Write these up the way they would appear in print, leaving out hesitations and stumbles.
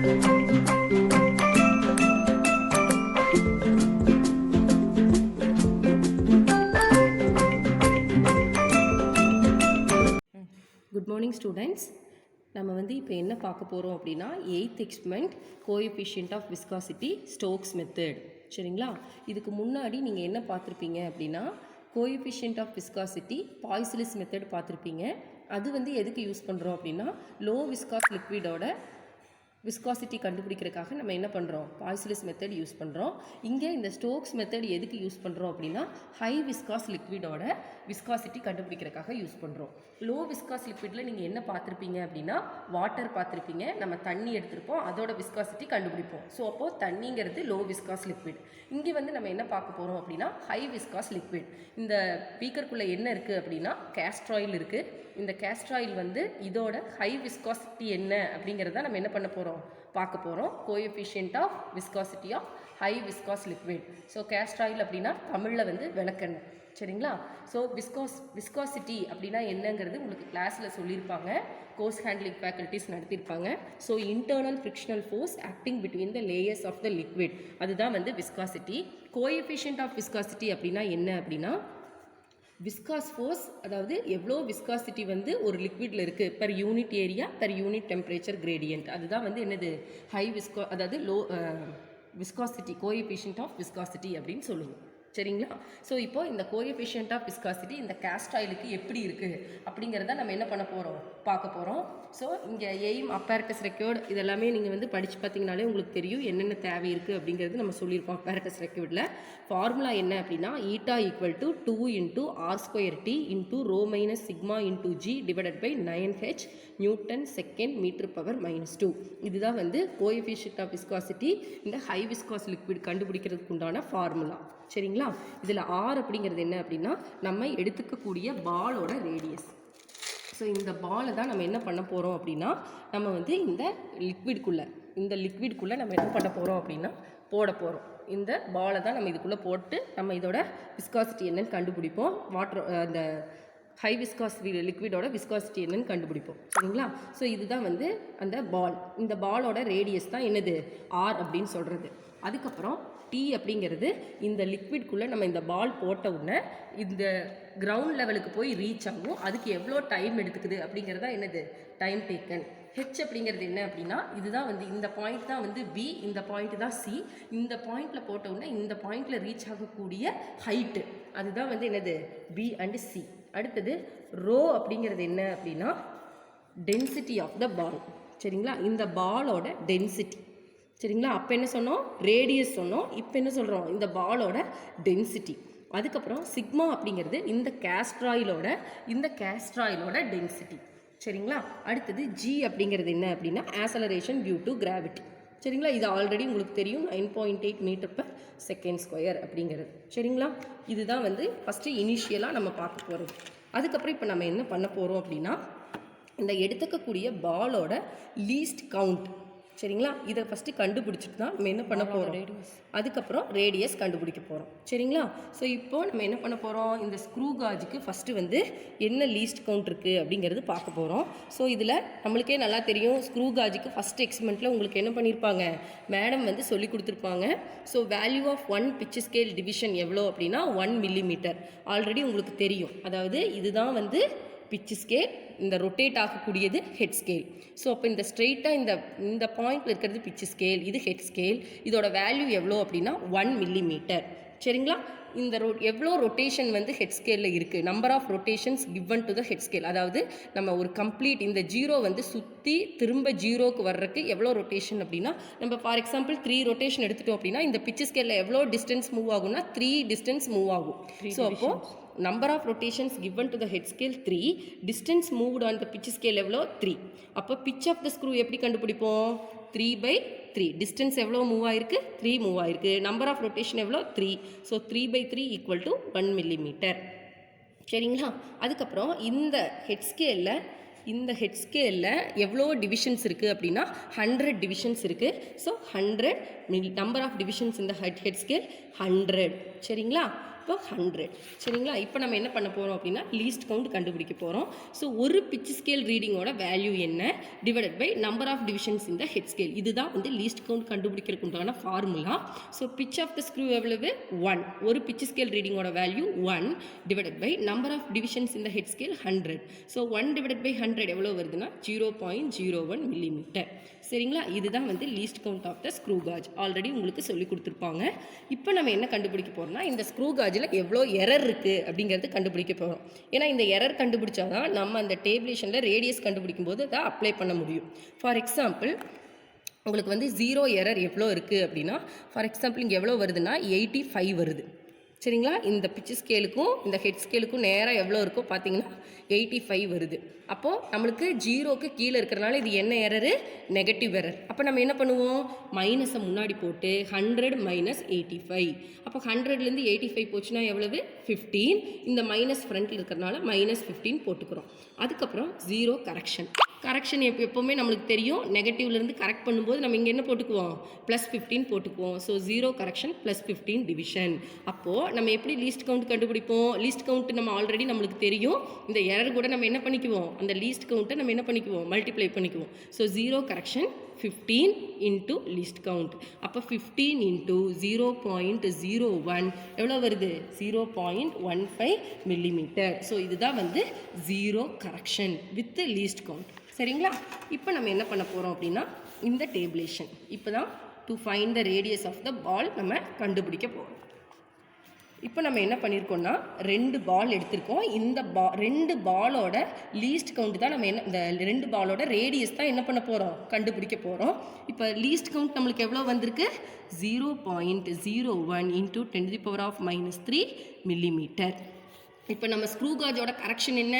Good morning students. நம்ம வந்து இப்போ என்ன பார்க்க போகிறோம் அப்படின்னா 8th experiment coefficient of viscosity Stokes method. சரிங்களா? இதுக்கு முன்னாடி நீங்கள் என்ன பார்த்துருப்பீங்க அப்படின்னா coefficient of viscosity Poiseuille's method பார்த்துருப்பீங்க. அது வந்து எதுக்கு யூஸ் பண்ணுறோம் அப்படின்னா லோ விஸ்காஸ் லிக்விடோட விஸ்காசிட்டி கண்டுபிடிக்கிறதுக்காக நம்ம என்ன பண்ணுறோம், பாய்சலிஸ் மெத்தட் யூஸ் பண்ணுறோம். இங்கே இந்த ஸ்டோக்ஸ் மெத்தட் எதுக்கு யூஸ் பண்ணுறோம் அப்படின்னா ஹை விஸ்காஸ் லிக்விடோட விஸ்காசிட்டி கண்டுபிடிக்கிறதுக்காக யூஸ் பண்ணுறோம். லோ விஸ்காஸ் லிக்விடில் நீங்கள் என்ன பார்த்துருப்பீங்க அப்படின்னா வாட்டர் பார்த்துருப்பீங்க. நம்ம தண்ணி எடுத்திருப்போம், அதோட விஸ்காசிட்டி கண்டுபிடிப்போம். ஸோ அப்போது தண்ணிங்கிறது லோ விஸ்காஸ் லிக்விட். இங்கே வந்து நம்ம என்ன பார்க்க போகிறோம் அப்படின்னா ஹை விஸ்காஸ் லிக்விட். இந்த பீக்கருக்குள்ளே என்ன இருக்குது அப்படின்னா கேஸ்டர் ஆயில் இருக்குது. இந்த கேஸ்டர் ஆயில் வந்து இதோட ஹை விஸ்காசிட்டி என்ன அப்படிங்கிறத நம்ம என்ன பண்ண போகிறோம், பார்க்க போகிறோம். Coefficient of viscosity of high viscous liquid. So castor oil அப்படின்னா தமிழில் வந்து விளக்கெண்ணெய். சரிங்களா? ஸோ விஸ்காசிட்டி அப்படின்னா என்னங்கிறது உங்களுக்கு கிளாஸில் சொல்லியிருப்பாங்க, கோர்ஸ் ஹேண்ட்லிங் ஃபேக்கல்ட்டிஸ் நடத்தியிருப்பாங்க. So internal frictional force acting between the layers of the liquid, அதுதான் வந்து விஸ்காசிட்டி. கோஎஃபிஷியன்ட் ஆஃப் விஸ்காசிட்டி அப்படின்னா என்ன அப்படின்னா விஸ்காஸ் ஃபோர்ஸ், அதாவது எவ்வளோ விஸ்காசிட்டி வந்து ஒரு லிக்விடில் இருக்குது per unit area per unit temperature gradient, அதுதான் வந்து என்னது ஹை அதாவது low viscosity, coefficient of viscosity அப்படின்னு சொல்லுவோம். சரிங்களா? ஸோ இப்போ இந்த கோஎஃபிஷியன்ட் ஆஃப் விஸ்காசிட்டி இந்த கேஸ்டர் ஆயிலுக்கு எப்படி இருக்குது அப்படிங்கிறத நம்ம என்ன பண்ண போகிறோம், பார்க்க போகிறோம். ஸோ இங்கே எய்ம், அப்பேரட்டஸ் ரெக்கார்டு இதெல்லாமே நீங்கள் வந்து படித்து பார்த்தீங்கனாலே உங்களுக்கு தெரியும் என்னென்ன தேவை இருக்குது அப்படிங்கிறது நம்ம சொல்லியிருப்போம். அப்பேரட்டஸ் ரெக்கார்டில் ஃபார்முலா என்ன அப்படின்னா eta equal to 2 × r² T × ρ - sigma × g / 9h newton second metre power -2. இதுதான் வந்து கோஎஃபிஷியன்ட் ஆஃப் விஸ்காசிட்டி இந்த ஹை விஸ்காஸ் லிக்விட் கண்டுபிடிக்கிறதுக்கு உண்டான ஃபார்முலா. சரிங்களா? இதில் ஆர் அப்படிங்கிறது என்ன அப்படின்னா நம்ம எடுத்துக்கக்கூடிய பாலோட ரேடியஸ். ஸோ இந்த பாலை தான் நம்ம என்ன பண்ண போகிறோம் அப்படின்னா நம்ம வந்து இந்த லிக்விட்குள்ளே நம்ம என்ன பண்ண போகிறோம் அப்படின்னா போட போகிறோம். இந்த பாலை தான் நம்ம இதுக்குள்ளே போட்டு நம்ம இதோட விஸ்காசிட்டி என்னன்னு கண்டுபிடிப்போம். வாட்டர் அந்த ஹை விஸ்காஸ் லிக்விடோட விஸ்காசிட்டி என்னன்னு கண்டுபிடிப்போம். சரிங்களா? ஸோ இதுதான் வந்து அந்த பால். இந்த பாலோட ரேடியஸ் தான் என்னது ஆர் அப்படின்னு சொல்கிறது. அதுக்கப்புறம் டி அப்படிங்கிறது இந்த லிக்விட்குள்ளே நம்ம இந்த பால் போட்ட உடனே இந்த கிரவுண்ட் லெவலுக்கு போய் ரீச் ஆகும். அதுக்கு எவ்வளோ டைம் எடுத்துக்குது அப்படிங்கிறதா என்னது டைம் டேக்கன். ஹெச் அப்படிங்கிறது என்ன அப்படின்னா இதுதான் வந்து இந்த பாயிண்ட் தான் வந்து பி, இந்த பாயிண்ட் தான் சி. இந்த பாயிண்டில் போட்ட உடனே இந்த பாயிண்டில் ரீச் ஆகக்கூடிய ஹைட்டு, அதுதான் வந்து என்னது பி அண்ட் சி. அடுத்தது ரோ அப்படிங்கிறது என்ன அப்படின்னா டென்சிட்டி ஆஃப் த பால். சரிங்களா? இந்த பாலோட டென்சிட்டி. சரிங்களா? அப்போ என்ன சொன்னோம், ரேடியஸ் சொன்னோம். இப்போ என்ன சொல்கிறோம், இந்த பாலோட டென்சிட்டி. அதுக்கப்புறம் சிக்மா அப்படிங்கிறது இந்த கேஸ்டர் ஆயிலோட டென்சிட்டி. சரிங்களா? அடுத்தது ஜி அப்படிங்கிறது என்ன அப்படின்னா ஆக்சலரேஷன் டியூ டு கிராவிட்டி. சரிங்களா? இது ஆல்ரெடி உங்களுக்கு தெரியும் 9.8 m/s² அப்படிங்கிறது. சரிங்களா? இதுதான் வந்து ஃபஸ்ட்டு இனிஷியலாக நம்ம பார்க்க போகிறோம். அதுக்கப்புறம் இப்போ நம்ம என்ன பண்ண போகிறோம் அப்படின்னா இந்த எடுத்துக்கக்கூடிய பாலோட லீஸ்ட் கவுண்ட். சரிங்களா? இதை ஃபஸ்ட்டு கண்டுபிடிச்சிட்டு தான் நம்ம என்ன பண்ண போகிறோம், அதுக்கப்புறம் ரேடியஸ் கண்டுபிடிக்க போகிறோம். சரிங்களா? ஸோ இப்போது நம்ம என்ன பண்ண போகிறோம், இந்த ஸ்க்ரூ காஜுக்கு ஃபஸ்ட்டு வந்து என்ன லீஸ்ட் கவுண்ட் இருக்குது அப்படிங்கிறது பார்க்க போகிறோம். ஸோ இதில் நம்மளுக்கே நல்லா தெரியும், ஸ்க்ரூ காஜுக்கு ஃபஸ்ட் எக்ஸ்பெரிமெண்ட்டில் உங்களுக்கு என்ன பண்ணியிருப்பாங்க, மேடம் வந்து சொல்லி கொடுத்துருப்பாங்க. So value of 1 pitch scale division எவ்வளோ அப்படின்னா 1 mm. ஆல்ரெடி உங்களுக்கு தெரியும். அதாவது இதுதான் வந்து பிட்ச் ஸ்கேல், இந்த ரொட்டேட் ஆகக்கூடியது ஹெட் ஸ்கேல். ஸோ அப்போ இந்த ஸ்ட்ரெயிட்டாக இந்த பாயிண்டில் இருக்கிறது பிட்ச் ஸ்கேல், இது ஹெட் ஸ்கேல். இதோட வேல்யூ எவ்வளோ அப்படின்னா 1 mm. சரிங்களா? இந்த எவ்வளோ ரொட்டேஷன் வந்து ஹெட் ஸ்கேலில் இருக்குது, number of rotations given to the head scale. அதாவது நம்ம ஒரு கம்ப்ளீட் இந்த ஜீரோ வந்து சுற்றி திரும்ப ஜீரோக்கு வர்றதுக்கு எவ்வளோ ரொட்டேஷன் அப்படின்னா நம்ம ஃபார் எக்ஸாம்பிள் 3 ரொட்டேஷன் எடுத்துட்டோம் அப்படின்னா இந்த பிட்ச் ஸ்கேலில் எவ்வளோ டிஸ்டன்ஸ் மூவ் ஆகும்னா 3 டிஸ்டன்ஸ் மூவ் ஆகும். ஸோ அப்போது number of rotations given to the head scale 3, distance moved on the pitch scale எவ்வளோ 3. அப்போ பிட்ச் ஆஃப் த ஸ்க்ரூ எப்படி கண்டுபிடிப்போம், 3/3. டிஸ்டன்ஸ் எவ்வளோ மூவ் ஆயிருக்கு, 3 மூவ் ஆயிருக்கு. நம்பர் ஆஃப் ரொட்டேஷன் எவ்வளோ 3. So 3/3 = 1 mm. சரிங்களா? அதுக்கப்புறம் இந்த ஹெட் ஸ்கேலில் எவ்வளோ டிவிஷன்ஸ் இருக்குது அப்படின்னா 100 டிவிஷன்ஸ் இருக்குது. ஸோ 100 நம்பர் ஆஃப் டிவிஷன்ஸ் இந்த ஹெட் ஸ்கேல் 100. சரிங்களா? இப்போ 100. சரிங்களா? இப்போ நம்ம என்ன பண்ண போகிறோம் அப்படின்னா லீஸ்ட் கவுண்ட் கண்டுபிடிக்க போகிறோம். ஸோ ஒரு பிச் ஸ்கேல் ரீடிங்கோட வேல்யூ என்ன divided by number of divisions இந்த ஹெட் ஸ்கேல். இதுதான் வந்து லீஸ்ட் கவுண்ட் கண்டுபிடிக்கிறதுக்கு உண்டான formula. So pitch of the screw எவ்வளவு 1. ஒரு பிச் ஸ்கேல் ரீடிங்கோட value 1 divided by number of divisions இந்த head scale 100. So 1 divided by 100 எவ்வளோ வருதுன்னா 0.01 மில்லிமீட்டர். சரிங்களா? இதுதான் வந்து least count of the screw gauge. Already உங்களுக்கு சொல்லி கொடுத்துருப்பாங்க. இப்போ நம்ம என்ன கண்டுபிடிக்க போகிறோம்னா இந்த ஸ்க்ரூ காஜில் எவ்வளோ எரர் இருக்குது அப்படிங்கிறது கண்டுபிடிக்க போகிறோம். ஏன்னா இந்த எரர் கண்டுபிடிச்சாதான் நம்ம அந்த டேபிளேஷனில் ரேடியஸ் கண்டுபிடிக்கும் போது அதை அப்ளை பண்ண முடியும். ஃபார் எக்ஸாம்பிள் உங்களுக்கு வந்து 0 எரர் எவ்வளோ இருக்குது அப்படின்னா, ஃபார் எக்ஸாம்பிள் இங்கே எவ்வளோ வருதுன்னா 85 வருது. சரிங்களா? இந்த பிச் ஸ்கேலுக்கும் இந்த ஹெட் ஸ்கேலுக்கும் நேராக எவ்வளோ இருக்கோ பார்த்தீங்கன்னா 85 வருது. அப்போது நம்மளுக்கு 0க்கு கீழே இருக்கிறனால இது என்ன எரரு? Negative error. அப்போ நம்ம என்ன பண்ணுவோம்? மைனஸை முன்னாடி போட்டு 100 மைனஸ் 85. அப்போ 100லேருந்து 85 போச்சுன்னா எவ்வளவு? 15. இந்த மைனஸ் ஃப்ரண்ட்டில் இருக்கிறனால மைனஸ் 15 போட்டுக்கிறோம். அதுக்கப்புறம் 0 கரெக்ஷன். கரெக்ஷன் எப்போவுமே நம்மளுக்கு தெரியும். நெகட்டிவ்லேருந்து கரெக்ட் பண்ணும்போது நம்ம இங்கே என்ன போட்டுக்குவோம்? ப்ளஸ் 15 போட்டுக்குவோம். So 0 correction plus 15 division. அப்போது நம்ம எப்படி லீஸ்ட் கவுண்ட் கண்டுபிடிப்போம்? லீஸ்ட் கவுண்ட் நம்ம ஆல்ரெடி நம்மளுக்கு தெரியும். இந்த எரர் கூட நம்ம என்ன பண்ணிக்குவோம்? அந்த லீஸ்ட் கவுண்ட்டை நம்ம என்ன பண்ணிக்குவோம்? மல்டிப்ளை பண்ணிக்குவோம். So 0 correction 15 into least count. அப்போ 15 இன்ட்டு 0.01 எவ்வளோ வருது? 0.15 மில்லிமீட்டர். ஸோ இதுதான் வந்து 0 கரெக்ஷன் வித் லீஸ்ட் கவுண்ட். சரிங்களா? இப்போ நம்ம என்ன பண்ண போகிறோம் அப்படின்னா இந்த டேபிளேஷன் இப்போ தான் to find the radius of the ball நம்ம கண்டுபிடிக்க போகிறோம். இப்போ நம்ம என்ன பண்ணியிருக்கோம்னா 2 பால் எடுத்திருக்கோம். இந்த 2 பாலோட லீஸ்ட் கவுண்ட் தான் நம்ம என்ன இந்த 2 பாலோட ரேடியஸ் தான் என்ன பண்ண போகிறோம்? கண்டுபிடிக்க போகிறோம். இப்போ லீஸ்ட் கவுண்ட் நம்மளுக்கு எவ்வளோ வந்திருக்கு? 0.01 இன்ட்டு 10⁻³ மில்லிமீட்டர். இப்போ நம்ம ஸ்க்ரூ காஜோட கரெக்ஷன் என்ன?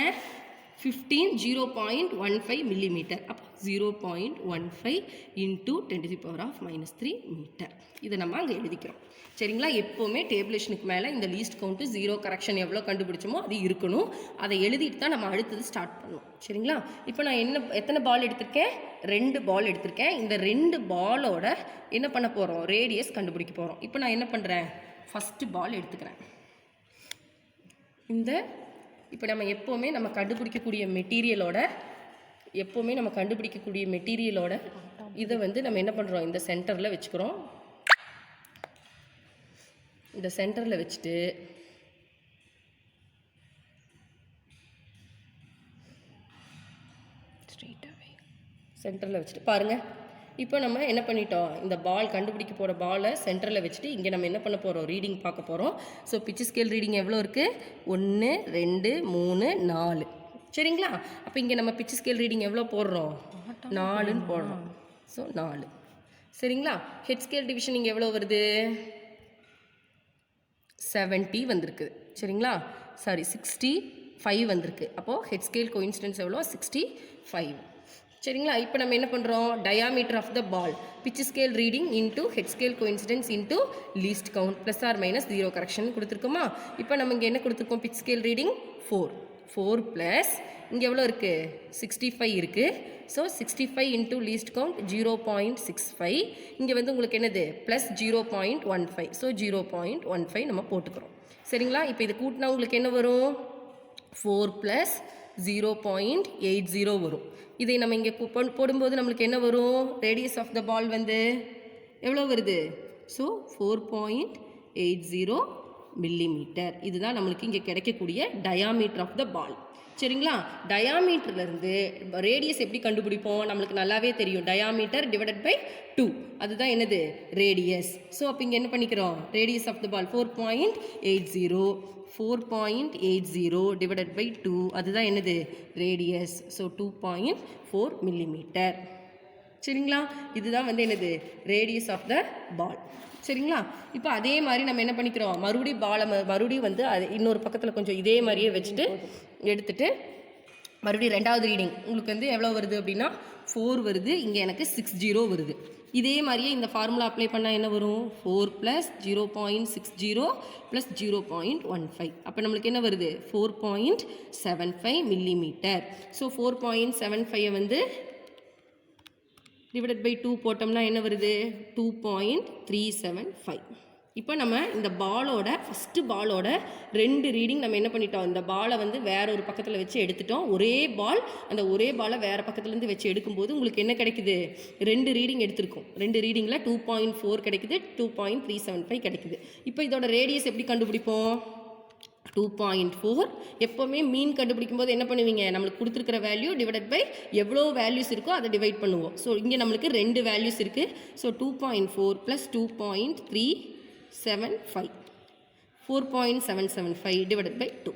15 0.15 மில்லிமீட்டர். அப்போ 0.15 இன்ட்டு 10⁻³ மீட்டர். இதை நம்ம அங்கே எழுதிக்கிறோம். சரிங்களா? எப்போவுமே டேபிளேஷனுக்கு மேலே இந்த லீஸ்ட் கவுண்ட்டு 0 கரெக்ஷன் எவ்வளோ கண்டுபிடிச்சோமோ அது இருக்கணும். அதை எழுதிட்டு தான் நம்ம அடுத்தது ஸ்டார்ட் பண்ணணும். சரிங்களா? இப்போ நான் எத்தனை பால் எடுத்திருக்கேன்? 2 பால் எடுத்திருக்கேன். இந்த 2 பாலோட என்ன பண்ண போகிறோம்? ரேடியஸ் கண்டுபிடிக்க போகிறோம். இப்போ நான் என்ன பண்ணுறேன்? ஃபஸ்ட்டு பால் எடுத்துக்கிறேன். இப்போ நம்ம எப்போவுமே நம்ம கண்டுபிடிக்கக்கூடிய மெட்டீரியலோட இதை வந்து நம்ம என்ன பண்ணுறோம்? இந்த சென்டரில் வச்சுக்கிறோம். இந்த சென்டரில் வச்சுட்டு பாருங்கள். இப்போ நம்ம என்ன பண்ணிட்டோம்? இந்த பால் கண்டுபிடிக்க போகிற பாலை சென்டரில் வச்சுட்டு இங்கே நம்ம என்ன பண்ண போகிறோம்? ரீடிங் பார்க்க போகிறோம். ஸோ பிச் ஸ்கேல் ரீடிங் எவ்வளோ இருக்குது? 1 2 3 4. சரிங்களா? அப்போ இங்கே நம்ம பிச் ஸ்கேல் ரீடிங் எவ்வளோ போடுறோம்? 4ன்னு போடுறோம். ஸோ 4. சரிங்களா? ஹெட் ஸ்கேல் டிவிஷன் இங்கே எவ்வளோ வருது? 70 வந்திருக்கு. சரிங்களா? 65 வந்திருக்கு. அப்போது ஹெட் ஸ்கேல் கோஇன்சிடென்ஸ் எவ்வளோ? 65. சரிங்களா? இப்போ நம்ம என்ன பண்ணுறோம்? Diameter of the ball pitch scale reading into head scale coincidence into least count plus or minus 0 correction கொடுத்துருக்கோமா? இப்போ நம்ம இங்கே என்ன கொடுத்துருக்கோம்? பிச் ஸ்கேல் ரீடிங் 4 ப்ளஸ் இங்கே எவ்வளோ இருக்குது? 65 இருக்குது. So 65 into least count 0.65. இங்கே வந்து உங்களுக்கு என்னது? ப்ளஸ் 0.15. ஸோ 0.15 நம்ம போட்டுக்கிறோம். சரிங்களா? இப்போ இது கூட்டினா உங்களுக்கு என்ன வரும்? 4 ப்ளஸ் 0.80 வரும். இதை நம்ம இங்கே போடும்போது நம்மளுக்கு என்ன வரும்? ரேடியஸ் ஆஃப் த பால் வந்து எவ்வளோ வருது? So 4.80 millimetre. இதுதான் நம்மளுக்கு இங்கே கிடைக்கக்கூடிய டயாமீட்டர் ஆஃப் த பால். சரிங்களா? டயாமீட்டர்லேருந்து ரேடியஸ் எப்படி கண்டுபிடிப்போம்? நம்மளுக்கு நல்லாவே தெரியும். Diameter divided by 2. அதுதான் என்னது? ரேடியஸ். ஸோ அப்போ இங்கே என்ன பண்ணிக்கிறோம்? Radius of the ball 4.80 divided by 2. அதுதான் என்னது? ரேடியஸ். So 2.4 millimetre. சரிங்களா? இதுதான் வந்து என்னது? Radius of the ball. சரிங்களா? இப்போ அதே மாதிரி நம்ம என்ன பண்ணிக்கிறோம்? மறுபடியும் வந்து அது இன்னொரு பக்கத்தில் கொஞ்சம் இதே மாதிரியே வச்சுட்டு எடுத்துகிட்டு மறுபடியும் 2வது ரீடிங் உங்களுக்கு வந்து எவ்வளோ வருது அப்படின்னா 4 வருது. இங்கே எனக்கு 60 வருது. இதே மாதிரியே இந்த ஃபார்முலா அப்ளை பண்ணால் என்ன வரும்? 4 ப்ளஸ் 0.60 ப்ளஸ் 0.15. அப்போ நம்மளுக்கு என்ன வருது? 4.75 மில்லிமீட்டர். ஸோ 4.75 வந்து டிவைடட் பை 2 போட்டோம்னா என்ன வருது? 2.375. இப்போ நம்ம இந்த பாலோட ஃபஸ்ட்டு பாலோட 2 ரீடிங் நம்ம என்ன பண்ணிட்டோம், இந்த பாலை வந்து வேற ஒரு பக்கத்தில் வச்சு எடுத்துட்டோம். ஒரே பால், அந்த ஒரே பாலை வேறு பக்கத்துலேருந்து வச்சு எடுக்கும்போது உங்களுக்கு என்ன கிடைக்குது, 2 ரீடிங் எடுத்திருக்கும். 2 ரீடிங்கில் 2.4 கிடைக்குது, 2.375 கிடைக்குது. இப்போ இதோட ரேடியஸ் எப்படி கண்டுபிடிப்போம், 2.4. எப்போவுமே மீன் கண்டுபிடிக்கும் போது என்ன பண்ணுவீங்க, நம்மளுக்கு கொடுத்துருக்கிற வேல்யூ டிவைடட் பை எவ்வளோ வேல்யூஸ் இருக்கோ அதை டிவைட் பண்ணுவோம். ஸோ இங்கே நம்மளுக்கு 2 வேல்யூஸ் இருக்குது. So 2.4 + 2.375 4.775 divided by 2.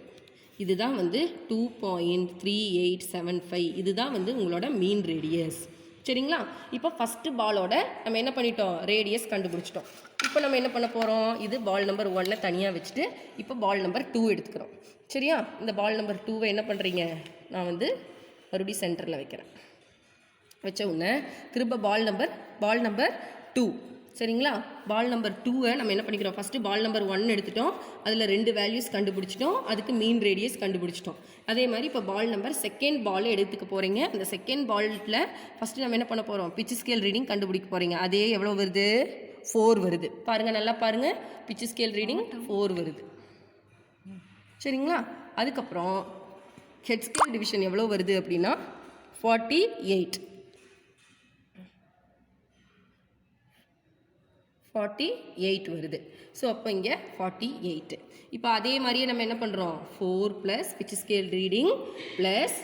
இதுதான் வந்து 2.3875. இதுதான் வந்து உங்களோட மீன் ரேடியஸ். சரிங்களா? இப்போ ஃபஸ்ட்டு பாலோட நம்ம என்ன பண்ணிட்டோம், ரேடியஸ் கண்டுபிடிச்சிட்டோம். இப்போ நம்ம என்ன பண்ண போகிறோம், இது பால் நம்பர் 1 தனியாக வச்சுட்டு இப்போ பால் நம்பர் 2 எடுத்துக்கிறோம். சரியா? இந்த பால் நம்பர் 2வை என்ன பண்ணுறீங்க, நான் வந்து மறுபடியும் சென்டரில் வைக்கிறேன். வச்ச உடனே திரும்ப பால் நம்பர் 2. சரிங்களா? பால் நம்பர் 2வை நம்ம என்ன பண்ணிக்கிறோம், ஃபஸ்ட்டு பால் நம்பர் 1 எடுத்துட்டோம், அதில் 2 வேல்யூஸ் கண்டுபிடிச்சிட்டோம், அதுக்கு மீன் ரேடியஸ் கண்டுபிடிச்சிட்டோம். அதே மாதிரி இப்போ பால் நம்பர் செகண்ட் பால் எடுத்துக்க போகிறீங்க. அந்த செகண்ட் பாலில் ஃபஸ்ட்டு நம்ம என்ன பண்ண போகிறோம், பிட்ச் ஸ்கேல் ரீடிங் கண்டுபிடிக்க போகிறீங்க. அதே எவ்வளோ வருது, 4 வருது. பாருங்கள், நல்லா பாருங்கள், பிட்ச் ஸ்கேல் ரீடிங் 4 வருது. சரிங்களா? அதுக்கப்புறம் ஹெட் ஸ்கேல் டிவிஷன் எவ்வளோ வருது அப்படின்னா 48 வருது. ஸோ அப்போ இங்கே 48. இப்போ அதே மாதிரியே நம்ம என்ன பண்ணுறோம், 4 + pitch scale reading plus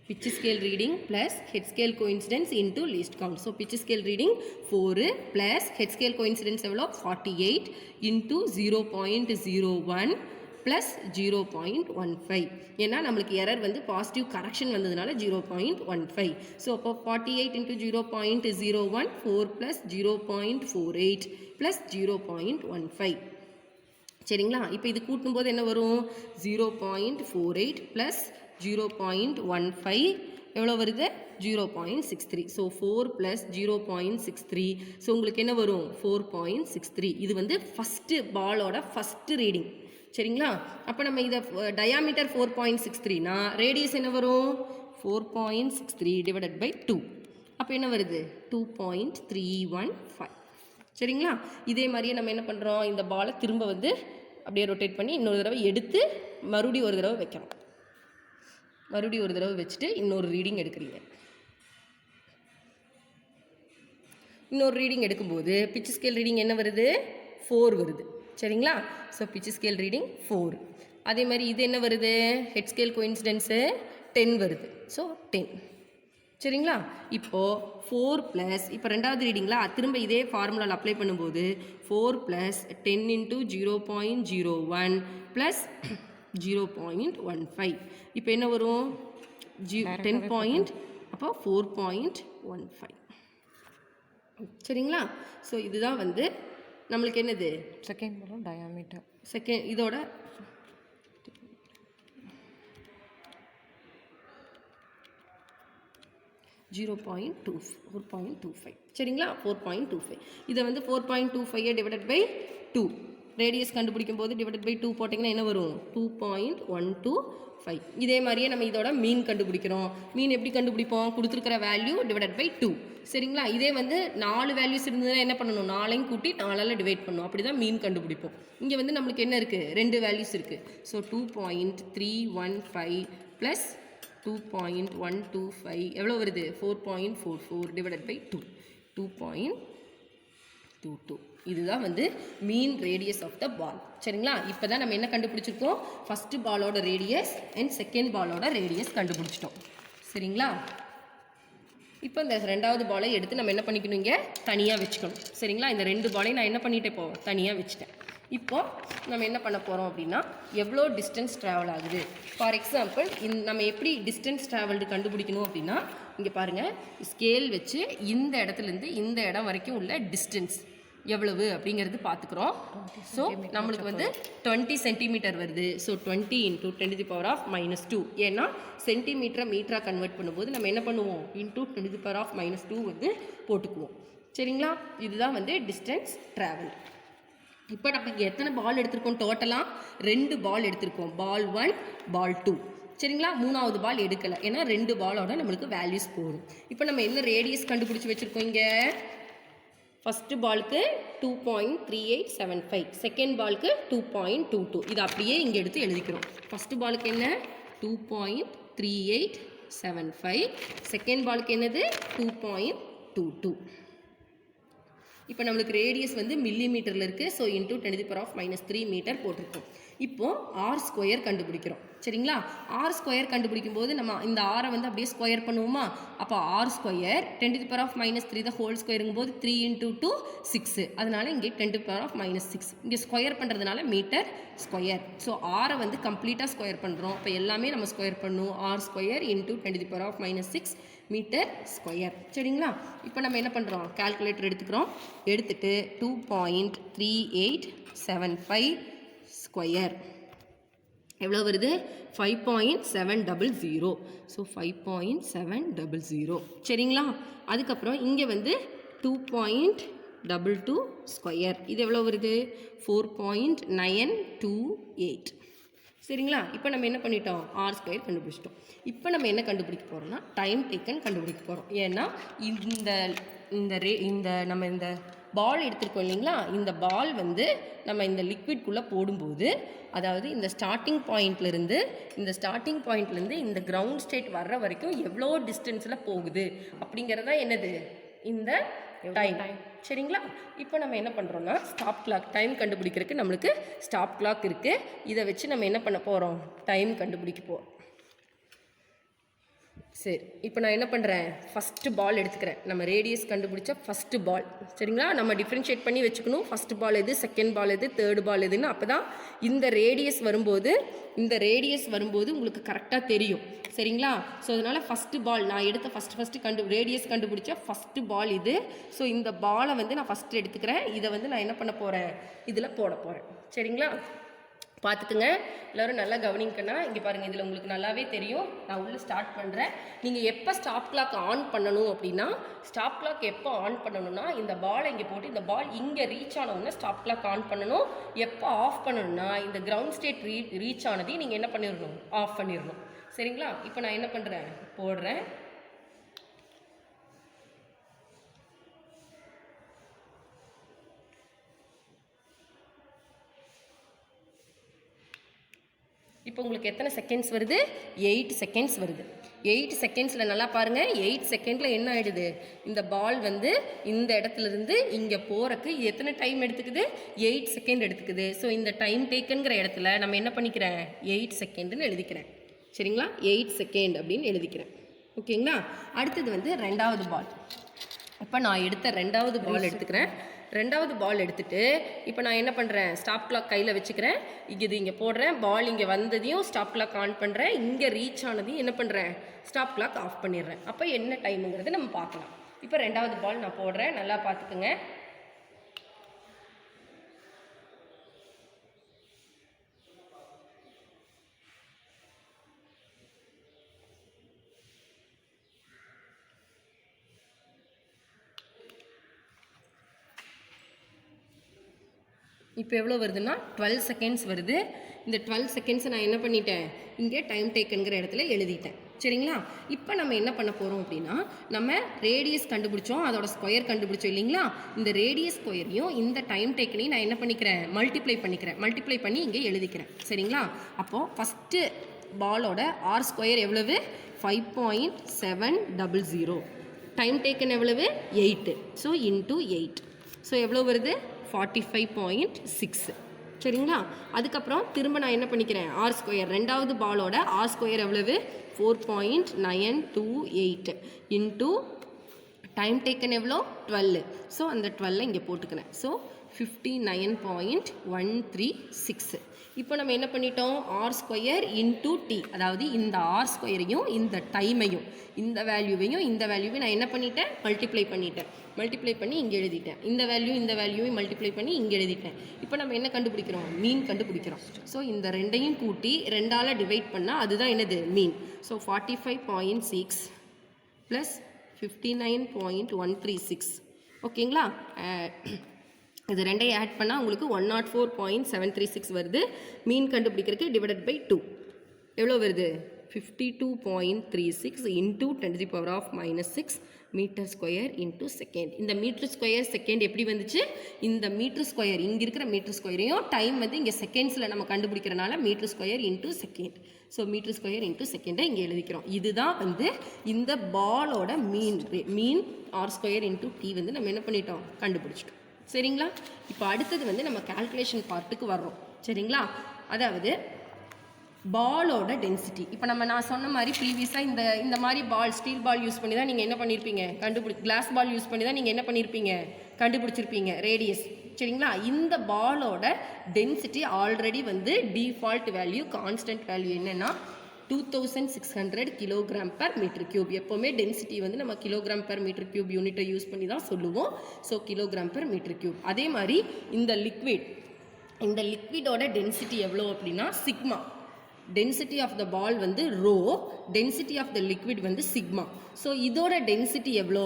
head scale coincidence into least count. So pitch scale reading 4 plus head scale coincidence எவ்வளோ 48 இன்டூ 0.01 ப்ளஸ் 0.15. ஏன்னா நம்மளுக்கு எரர் வந்து பாசிட்டிவ் கரெக்ஷன் வந்ததுனால 0.15. ஸோ அப்போ 48 இன்ட்டு 0.01 4 ப்ளஸ் 0.48 ப்ளஸ் 0.15. சரிங்களா? இப்போ இது கூட்டும்போது என்ன வரும், 0.48 ப்ளஸ் 0.15 எவ்வளோ வருது, 0.63. So 4 plus 0.63. ஸோ உங்களுக்கு என்ன வரும், 4.63. இது வந்து ஃபஸ்ட்டு பாலோட ஃபஸ்ட்டு ரீடிங். சரிங்களா? அப்போ நம்ம இதை டயாமீட்டர் 4.63னா ரேடியஸ் என்ன வரும், 4.63 டிவைடட் பை 2. அப்போ என்ன வருது, 2.315. சரிங்களா? இதே மாதிரியே நம்ம என்ன பண்ணுறோம், இந்த பாலை திரும்ப வந்து அப்படியே ரொட்டேட் பண்ணி இன்னொரு தடவை எடுத்து மறுபடியும் ஒரு தடவை வைக்கிறோம். மறுபடியும் ஒரு தடவை வச்சுட்டு இன்னொரு ரீடிங் எடுக்கிறீங்க. இன்னொரு ரீடிங் எடுக்கும்போது பிட்ச் ஸ்கேல் ரீடிங் என்ன வருது, 4 வருது. சரிங்களா? So pitch scale reading 4. அதே மாதிரி இது என்ன வருது, ஹெட் ஸ்கேல் கோயின்சிடென்ஸு 10 வருது. ஸோ 10. சரிங்களா? இப்போது 4 ப்ளஸ் இப்போ ரெண்டாவது ரீடிங்கில் திரும்ப இதே ஃபார்முலாவில் அப்ளை பண்ணும்போது 4 ப்ளஸ் 10 இன்ட்டு 0.01 ப்ளஸ் 0.15. இப்போ என்ன வரும், 10 அப்போ 4.15. சரிங்களா? ஸோ இதுதான் வந்து நம்மளுக்கு என்னது, செகண்ட் பாலோட டயாமீட்டர். இதோட 4.25. சரிங்களா? 4.25. இதை வந்து 4.25 டிவைடட் பை 2 ரேடியஸ் கண்டுபிடிக்கும் போது டிவைடட் பை 2 போட்டிங்கன்னா என்ன வரும், 2.125. இதே மாதிரியே நம்ம இதோட மீன் கண்டுபிடிக்கிறோம். மீன் எப்படி கண்டுபிடிப்போம், கொடுத்துருக்கிற வேல்யூ டிவைடட் பை 2. சரிங்களா? இதே வந்து 4 வேல்யூஸ் இருந்ததுன்னா என்ன பண்ணணும், 4ஐயும் கூட்டி 4ஆல் டிவைட் பண்ணணும். அப்படி தான் மீன் கண்டுபிடிப்போம். இங்கே வந்து நம்மளுக்கு என்ன இருக்குது, 2 வேல்யூஸ் இருக்குது. ஸோ 2.315 ப்ளஸ் 2.125 எவ்வளோ வருது, 4.44 டிவைடட் பை 2 2.22. இதுதான் வந்து மீன் ரேடியஸ் ஆஃப் த பால். சரிங்களா? இப்போ தான் நம்ம என்ன கண்டுபிடிச்சிருக்கோம், ஃபஸ்ட்டு பாலோட ரேடியஸ் அண்ட் செகண்ட் பாலோட ரேடியஸ் கண்டுபிடிச்சிட்டோம். சரிங்களா? இப்போ இந்த ரெண்டாவது பாலை எடுத்து நம்ம என்ன பண்ணிக்கணும், இங்கே தனியாக வச்சுக்கணும். சரிங்களா? இந்த 2 பாலையும் நான் என்ன பண்ணிட்டேன், இப்போ தனியாக வச்சுட்டேன். இப்போது நம்ம என்ன பண்ண போகிறோம் அப்படின்னா, எவ்வளோ டிஸ்டன்ஸ் ட்ராவல் ஆகுது. ஃபார் எக்ஸாம்பிள் நம்ம எப்படி டிஸ்டன்ஸ் ட்ராவல்டு கண்டுபிடிக்கணும் அப்படின்னா, இங்கே பாருங்கள், ஸ்கேல் வச்சு இந்த இடத்துலேருந்து இந்த இடம் வரைக்கும் உள்ள டிஸ்டன்ஸ் எவ்வளவு அப்படிங்கிறது பார்த்துக்குறோம். ஸோ நம்மளுக்கு வந்து 20 சென்டிமீட்டர் வருது. ஸோ 20 × 10⁻². ஏன்னா சென்டிமீட்டரை மீட்டராக கன்வெர்ட் பண்ணும்போது நம்ம என்ன பண்ணுவோம், × 10⁻² வந்து போட்டுக்குவோம். சரிங்களா? இதுதான் வந்து டிஸ்டன்ஸ் ட்ராவல். இப்போ நம்ம இங்கே எத்தனை பால் எடுத்திருக்கோம், டோட்டலாக 2 பால் எடுத்திருக்கோம். பால் 1 பால் 2. சரிங்களா? 3வது பால் எடுக்கலை, ஏன்னா 2 பாலோட நம்மளுக்கு வேல்யூஸ் போகும். இப்போ நம்ம என்ன ரேடியஸ் கண்டுபிடிச்சி வச்சுருக்கோம், இங்கே ஃபஸ்ட்டு பாலுக்கு 2.3875, செகண்ட் பாலுக்கு 2.22. இது அப்படியே இங்கே எடுத்து எழுதிக்கிறோம். ஃபஸ்ட்டு பாலுக்கு என்ன 2.3875, செகண்ட் பாலுக்கு என்னது 2.22. இப்போ நம்மளுக்கு ரேடியஸ் வந்து மில்லிமீட்டரில் இருக்குது. ஸோ இன்டூ 10⁻³ மீட்டர் போட்டிருக்கோம். இப்போது ஆர் ஸ்கொயர் கண்டுபிடிக்கிறோம். சரிங்களா? ஆர் ஸ்கொயர் கண்டுபிடிக்கும் போது நம்ம இந்த ஆரை வந்து அப்படியே ஸ்கொயர் பண்ணுவோமா? அப்போ ஆர் ஸ்கொயர் 10⁻³ த ஹோல் ஸ்கொயருங்கும் போது 3 × 2 6. அதனால இங்கே 10⁻⁻6. இங்கே ஸ்கொயர் பண்ணுறதுனால மீட்டர் ஸ்கொயர். ஸோ ஆரை வந்து கம்ப்ளீட்டாக ஸ்கொயர் பண்ணுறோம். அப்போ எல்லாமே நம்ம ஸ்கொயர் பண்ணுவோம். R square into 10⁻⁻6 metre square. சரிங்களா? இப்போ நம்ம என்ன பண்ணுறோம்? கால்குலேட்டர் எடுத்துக்கிறோம். எடுத்துட்டு 2.3875 ஸ்கொயர் எவ்வளோ வருது? 5.700. ஸோ 5.700. சரிங்களா? அதுக்கப்புறம் இங்கே வந்து 2.22 ஸ்கொயர். இது எவ்வளோ வருது? 4.928. சரிங்களா? இப்போ நம்ம என்ன பண்ணிட்டோம்? ஆர் ஸ்கொயர் கண்டுபிடிச்சிட்டோம். இப்போ நம்ம என்ன கண்டுபிடிக்க போகிறோம்னா டைம் டேக்கன் கண்டுபிடிக்க போகிறோம். ஏன்னா இந்த நம்ம இந்த பால் எடுத்துருக்கோம் இல்லைங்களா? இந்த பால் வந்து நம்ம இந்த லிக்விட்குள்ளே போடும்போது, அதாவது இந்த ஸ்டார்டிங் பாயிண்ட்லேருந்து இந்த கிரவுண்ட் ஸ்டேட் வர்ற வரைக்கும் எவ்வளோ டிஸ்டன்ஸில் போகுது அப்படிங்கிறது தான் என்னது? இந்த டைம். சரிங்களா? இப்போ நம்ம என்ன பண்ணுறோம்னா ஸ்டாப் கிளாக் டைம் கண்டுபிடிக்கிறதுக்கு நம்மளுக்கு ஸ்டாப் கிளாக் இருக்குது. இதை வச்சு நம்ம என்ன பண்ண போகிறோம்? டைம் கண்டுபிடிக்க போகிறோம். சரி, இப்போ நான் என்ன பண்ணுறேன்? ஃபஸ்ட்டு பால் எடுத்துக்கிறேன். நம்ம ரேடியஸ் கண்டுபிடிச்ச ஃபஸ்ட்டு பால். சரிங்களா? நம்ம டிஃப்ரென்ஷியேட் பண்ணி வச்சுக்கணும். ஃபஸ்ட்டு பால் எது, செகண்ட் பால் எது, தேர்டு பால் எதுன்னு. அப்போ தான் இந்த ரேடியஸ் வரும்போது உங்களுக்கு கரெக்டாக தெரியும். சரிங்களா? ஸோ அதனால் ஃபஸ்ட்டு பால் நான் எடுத்த ஃபஸ்ட்டு ரேடியஸ் கண்டுபிடிச்ச ஃபஸ்ட்டு பால் இது. ஸோ இந்த பாலை வந்து நான் ஃபஸ்ட்டு எடுத்துக்கிறேன். இதை வந்து நான் என்ன பண்ண போகிறேன்? இதில் போட போகிறேன். சரிங்களா? பார்த்துக்குங்க, எல்லோரும் நல்லா கவனிக்கணும். இங்கே பாருங்கள், இதில் உங்களுக்கு நல்லாவே தெரியும். நான் உள்ளே ஸ்டார்ட் பண்ணுறேன். நீங்கள் எப்போ ஸ்டாப் கிளாக் ஆன் பண்ணணும் அப்படின்னா, ஸ்டாப் கிளாக் எப்போ ஆன் பண்ணணும்னா இந்த பாலை இங்கே போட்டு இந்த பால் இங்கே ரீச் ஆனவுடனே ஸ்டாப் கிளாக் ஆன் பண்ணணும். எப்போ ஆஃப் பண்ணணும்னா இந்த கிரவுண்ட் ஸ்டேட் ரீச் ஆனதையும் நீங்கள் என்ன பண்ணிடணும்? ஆஃப் பண்ணிடணும். சரிங்களா? இப்போ நான் என்ன பண்ணுறேன்? போடுறேன். இப்போ உங்களுக்கு எத்தனை செகண்ட்ஸ் வருது? 8 செகண்ட்ஸ் வருது. 8 செகண்ட்ஸில் நல்லா பாருங்கள். 8 செகண்டில் என்ன ஆகிடுது? இந்த பால் வந்து இந்த இடத்துலேருந்து இங்கே போகிறக்கு எத்தனை டைம் எடுத்துக்குது? 8 செகண்ட் எடுத்துக்குது. ஸோ இந்த டைம் டேக்குங்கிற இடத்துல நம்ம என்ன பண்ணிக்கிறேன்? 8 செகண்டுன்னு எழுதிக்கிறேன். சரிங்களா? 8 செகண்ட் அப்படின்னு எழுதிக்கிறேன். ஓகேங்களா? அடுத்தது வந்து ரெண்டாவது பால். இப்போ நான் எடுத்த ரெண்டாவது பால் எடுத்துக்கிறேன். ரெண்டாவது பால் எடுத்துகிட்டு இப்போ நான் என்ன பண்ணுறேன்? ஸ்டாப் கிளாக் கையில் வச்சுக்கிறேன். இது இங்கே போடுறேன். பால் இங்கே வந்ததையும் ஸ்டாப் கிளாக் ஆன் பண்ணுறேன். இங்கே ரீச் ஆனதையும் என்ன பண்ணுறேன்? ஸ்டாப் கிளாக் ஆஃப் பண்ணிடுறேன். அப்போ என்ன டைமுங்கிறது நம்ம பார்க்கலாம். இப்போ ரெண்டாவது பால் நான் போடுறேன். நல்லா பார்த்துக்குங்க. இப்போ எவ்வளோ வருதுன்னா 12 செகண்ட்ஸ் வருது. இந்த 12 செகண்ட்ஸை நான் என்ன பண்ணிட்டேன்? இங்கே டைம் டேக்குங்கிற இடத்துல எழுதிட்டேன். சரிங்களா? இப்போ நம்ம என்ன பண்ண போகிறோம் அப்படின்னா, நம்ம ரேடியஸ் கண்டுபிடிச்சோம், அதோட ஸ்கொயர் கண்டுபிடிச்சோம் இல்லைங்களா? இந்த ரேடியஸ் ஸ்கொயரையும் இந்த டைம் டேக்கனையும் நான் என்ன பண்ணிக்கிறேன்? மல்டிப்ளை பண்ணி இங்கே எழுதிக்கிறேன். சரிங்களா? அப்போது ஃபஸ்ட்டு பாலோட ஆர் ஸ்கொயர் எவ்வளவு? 5.700. டைம் டேக்கன் எவ்வளவு? 8. So into 8. ஸோ எவ்வளோ வருது? 45.6. சரிங்களா? அதுக்கப்புறம் திரும்ப நான் என்ன பண்ணிக்கிறேன்? ஆர் ஸ்கொயர் ரெண்டாவது பாலோட ஆர் ஸ்கொயர் எவ்வளவு? 4.928 இன்டூ டைம் டேக்கன் எவ்வளோ? 12. ஸோ அந்த 12 இங்கே போட்டுக்கிறேன். ஸோ 59.136. இப்போ நம்ம என்ன பண்ணிட்டோம்? ஆர் ஸ்கொயர் இன்டூ டி, அதாவது இந்த ஆர் ஸ்கொயரையும் இந்த டைமையும் இந்த வேல்யூவையும் நான் என்ன பண்ணிட்டேன்? மல்டிப்ளை பண்ணி இங்கே எழுதிட்டேன். இந்த வேல்யூவையும் மல்டிப்ளை பண்ணி இங்கே எழுதிட்டேன். இப்போ நம்ம என்ன கண்டுபிடிக்கிறோம்? மீன் கண்டுபிடிக்கிறோம். ஸோ இந்த ரெண்டையும் கூட்டி 2ஆல் டிவைட் பண்ணால் அதுதான் என்னது? மீன். So 45.6 plus 59.136. ஓகேங்களா? இது ரெண்டையும் ஆட் பண்ணால் உங்களுக்கு 104.736 வருது. மீன் கண்டுபிடிக்கிறதுக்கு டிவைடட் பை 2 எவ்வளோ வருது? 52.36 into 10⁻⁻6 metre square into second. இந்த மீட்டர் ஸ்கொயர் செகண்ட் எப்படி வந்துச்சு? இந்த மீட்டர் ஸ்கொயர் இங்கே இருக்கிற மீட்டர் ஸ்கொயரையும் டைம் வந்து இங்கே செகண்ட்ஸில் நம்ம கண்டுபிடிக்கிறனால metre square into second. So metre square into செகண்டை இங்கே எழுதிக்கிறோம். இதுதான் வந்து இந்த பாலோட mean r square into t வந்து நம்ம என்ன பண்ணிட்டோம்? கண்டுபிடிச்சிட்டோம். சரிங்களா? இப்போ அடுத்தது வந்து நம்ம கால்குலேஷன் பார்ட்டுக்கு வர்றோம். சரிங்களா? அதாவது பாலோட டென்சிட்டி. இப்போ நான் சொன்ன மாதிரி ப்ரீவியஸாக இந்த மாதிரி பால் ஸ்டீல் பால் யூஸ் பண்ணி தான் நீங்கள் என்ன பண்ணியிருப்பீங்க? கிளாஸ் பால் யூஸ் பண்ணி தான் நீங்கள் என்ன பண்ணியிருப்பீங்க? கண்டுபிடிச்சிருப்பீங்க ரேடியஸ். சரிங்களா? இந்த பாலோட டென்சிட்டி ஆல்ரெடி வந்து டிஃபால்ட் வேல்யூ கான்ஸ்டன்ட் வேல்யூ என்னென்னா 2600 கிலோகிராம் பர் மீட்டர் கியூப். எப்போவுமே டென்சிட்டி வந்து நம்ம கிலோகிராம் பர் மீட்டர் கியூப் யூனிட்டை யூஸ் பண்ணி தான் சொல்லுவோம். So kilogram per metre cube. அதே மாதிரி இந்த லிக்விடோட டென்சிட்டி எவ்வளோ அப்படின்னா sigma. Density of the ball வந்து rho, density of the liquid வந்து சிக்மா. ஸோ இதோட டென்சிட்டி எவ்வளோ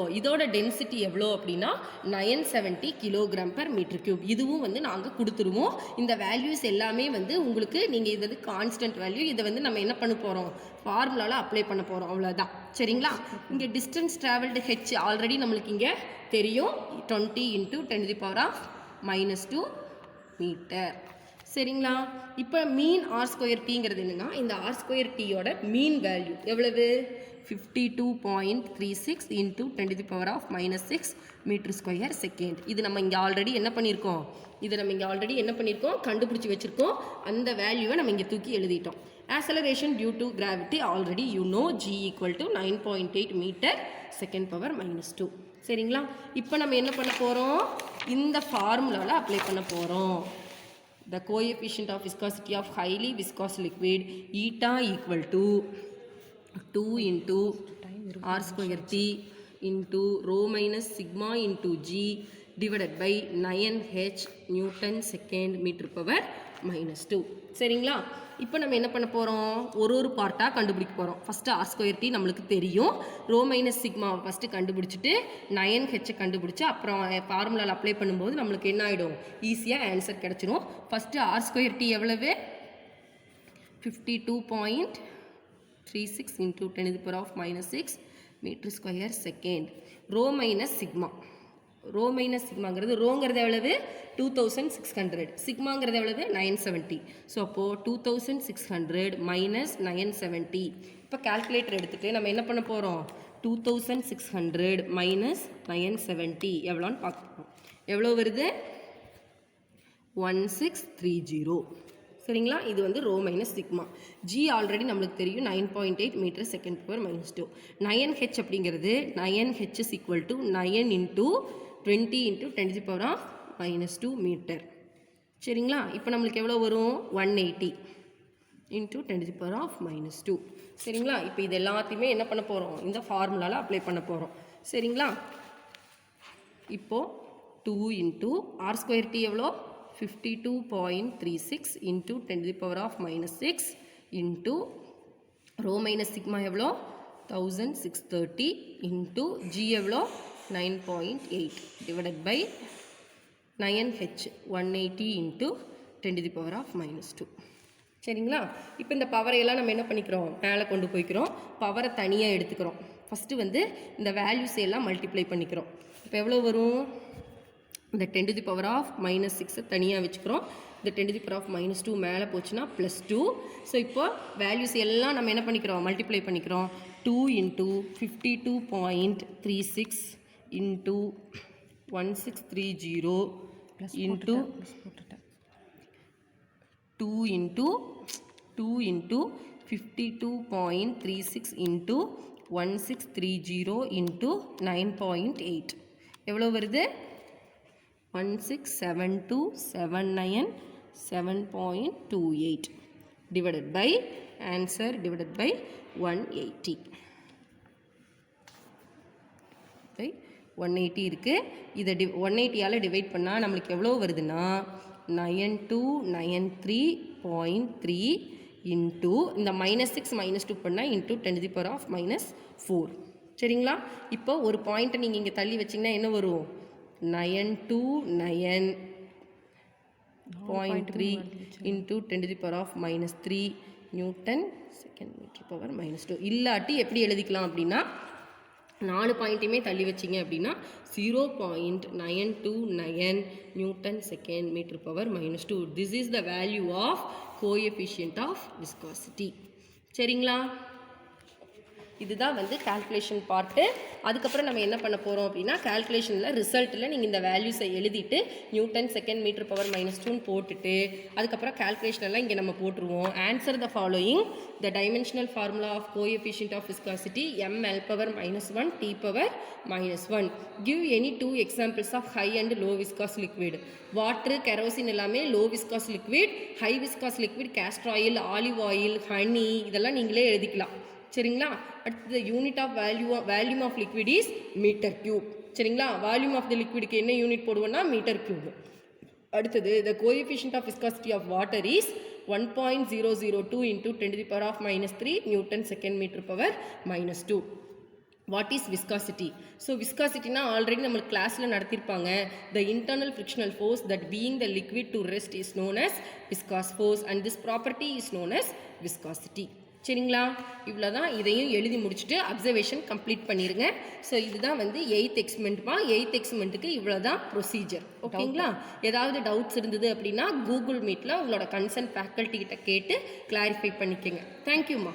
அப்படின்னா 970 கிலோகிராம் பர் மீட்டர் கியூப். இதுவும் வந்து நாங்கள் கொடுத்துருவோம். இந்த வேல்யூஸ் எல்லாமே வந்து உங்களுக்கு நீங்கள் இது வந்து கான்ஸ்டன்ட் வேல்யூ. இதை வந்து நம்ம என்ன பண்ண போகிறோம்? ஃபார்முலாவில் அப்ளை பண்ண போகிறோம். அவ்வளோதான். சரிங்களா? இங்கே டிஸ்டன்ஸ் ட்ராவல்டு ஹெச் ஆல்ரெடி நம்மளுக்கு இங்கே தெரியும். 20 × 10⁻² மீட்டர். சரிங்களா? இப்போ மீன் ஆர் ஸ்கொயர் டீங்கிறது என்னென்னா, இந்த ஆர் ஸ்கொயர் டீயோட மீன் வேல்யூ எவ்வளவு? 52.36 × 10⁻⁻6 மீட்டர் ஸ்கொயர் செகண்ட். இது நம்ம இங்கே ஆல்ரெடி என்ன பண்ணியிருக்கோம்? கண்டுபிடிச்சி வச்சுருக்கோம். அந்த வேல்யூவை நம்ம இங்கே தூக்கி எழுதிட்டோம். Acceleration due to gravity already g = 9.8 metre second power -2. சரிங்களா? இப்போ நம்ம என்ன பண்ண போகிறோம்? இந்த ஃபார்முலாவில் அப்ளை பண்ண போகிறோம். The coefficient of viscosity of highly viscous liquid eta equal to 2 × r square t into rho minus sigma into g divided by 9h Newton second meter power -2. சரிங்களா? இப்போ நம்ம என்ன பண்ண போகிறோம்? ஒரு பார்ட்டாக கண்டுபிடிக்க போகிறோம். ஃபஸ்ட்டு ஆர் ஸ்கொயர் டி நம்மளுக்கு தெரியும். ரோ மைனஸ் சிக்மாவை ஃபஸ்ட்டு கண்டுபிடிச்சிட்டு 9h கண்டுபிடிச்சி அப்புறம் ஃபார்முலாவில் அப்ளை பண்ணும்போது நம்மளுக்கு என்ன ஆகிடும்? ஈஸியாக ஆன்சர் கிடச்சிரும். ஃபஸ்ட்டு ஆர் ஸ்கொயர் டி எவ்வளவு? 52.36 × 10⁻⁻6 metre square second. Rho minus சிக்மாங்கிறது ரோங்கிறது எவ்வளவு? 2600. சிக்மாங்கிறது எவ்வளவு? 970. ஸோ அப்போது 2600 மைனஸ் 970. இப்போ கால்குலேட்டர் எடுத்துகிட்டு நம்ம என்ன பண்ண போகிறோம்? 2600 மைனஸ் 970 எவ்வளோன்னு பார்க்கணும். எவ்வளோ வருது? 1630. சரிங்களா? இது வந்து rho minus sigma. G already நம்மளுக்கு தெரியும் 9.8 மீட்டர் செகண்ட் பவர் -2. 9h அப்படிங்கிறது 9h is equal to 9 × 20 × 10⁻⁻2 metre. சரிங்களா? இப்போ நம்மளுக்கு எவ்வளோ வரும்? 180 × 10⁻⁻2. சரிங்களா? இப்போ இது எல்லாத்தையுமே என்ன பண்ண போகிறோம்? இந்த ஃபார்முலாவில் அப்ளை பண்ண போகிறோம். சரிங்களா? இப்போது 2 × ஆர் ஸ்கொயர் டி எவ்வளோ? 52.36 × 10⁻⁻6 into ரோ மைனஸ் சிக்மா எவ்வளோ? 1630 into g எவ்வளோ? 9.8 divided by 9h 180 × 10⁻⁻2. சரிங்களா? இப்போ இந்த பவரையெல்லாம் நம்ம என்ன பண்ணிக்கிறோம்? மேலே கொண்டு போய்க்கிறோம். பவரை தனியாக எடுத்துக்கிறோம். ஃபஸ்ட்டு வந்து இந்த வேல்யூஸ் எல்லாம் மல்டிப்ளை பண்ணிக்கிறோம். இப்போ எவ்வளோ வரும்? இந்த 10⁻⁻6 தனியாக வச்சுக்கிறோம். இந்த 10⁻⁻2 மேலே போச்சுன்னா +2. ஸோ இப்போ வேல்யூஸ் எல்லாம் நம்ம என்ன பண்ணிக்கிறோம்? மல்டிப்ளை பண்ணிக்கிறோம். 2 × 52.36 × 1630 into 2 × 52.36 into 1630 into 9.8 எவ்வளோ வருது? 167279.7.28 divided by answer divided by 180 by 180 இருக்கு. இதை 180ஆல் டிவைட் பண்ணால் நம்மளுக்கு எவ்வளோ வருதுன்னா 9293.3 இன்ட்டு இந்த -6 -2 பண்ணால் இன்ட்டு 10⁻⁻4. சரிங்களா? இப்போ ஒரு பாயிண்ட்டை நீங்கள் இங்கே தள்ளி வச்சிங்கன்னா என்ன வரும்? 929.3 into 10⁻⁻3 newton second metre power -2. இல்லாட்டி எப்படி எழுதிக்கலாம் அப்படின்னா 4 பாயிண்ட்டையுமே தள்ளி வச்சிங்க அப்படின்னா 0.929 newton second metre power -2. This is the value of coefficient of viscosity. சரிங்களா? இதுதான் வந்து கால்குலேஷன் பார்ட்டு. அதுக்கப்புறம் நம்ம என்ன பண்ண போகிறோம் அப்படின்னா கால்குலேஷனில் ரிசல்ட்டில் நீங்கள் இந்த வேல்யூஸை எழுதிட்டு நியூட்டன் செகண்ட் மீட்டர் பவர் -2 போட்டுட்டு அதுக்கப்புறம் கால்குலேஷனெல்லாம் இங்கே நம்ம போட்டுருவோம். Answer the following. The dimensional formula of coefficient of viscosity ml power -1 t power -1. Give any 2 examples of high and low viscous liquid. Water, kerosene எல்லாமே low viscous liquid. High viscous liquid castor oil, olive oil, honey இதெல்லாம் நீங்களே எழுதிக்கலாம். சரிங்களா? அடுத்தது unit of volume of liquid is metre cube. சரிங்களா? Volume of the லிக்விடுக்கு என்ன unit போடுவோம்னா மீட்டர் கியூப். அடுத்தது the coefficient of viscosity of water is 1.002 into 10⁻³ newton second metre power -2. What is viscosity? So விஸ்காசிட்டினா ஆல்ரெடி நம்மளுக்கு கிளாஸில் நடத்திருப்பாங்க. The internal frictional force that being the liquid to rest is known as viscous force and this property is known as viscosity. சரிங்களா? இவ்வளோ தான். இதையும் எழுதி முடிச்சுட்டு அப்சர்வேஷன் கம்ப்ளீட் பண்ணிடுங்க. ஸோ இதுதான் வந்து 8th எக்ஸ்பெரிமெண்ட்மா. 8th எக்ஸ்பெரிமெண்ட்டுக்கு இவ்வளோ தான் ப்ரொசீஜர். ஓகேங்களா? ஏதாவது டவுட்ஸ் இருந்தது அப்படின்னா கூகுள் மீட்டில் உங்களோட கன்சர்ன் ஃபேக்கல்ட்டி கிட்ட கேட்டு கிளாரிஃபை பண்ணிக்கோங்க. தேங்க்யூம்மா.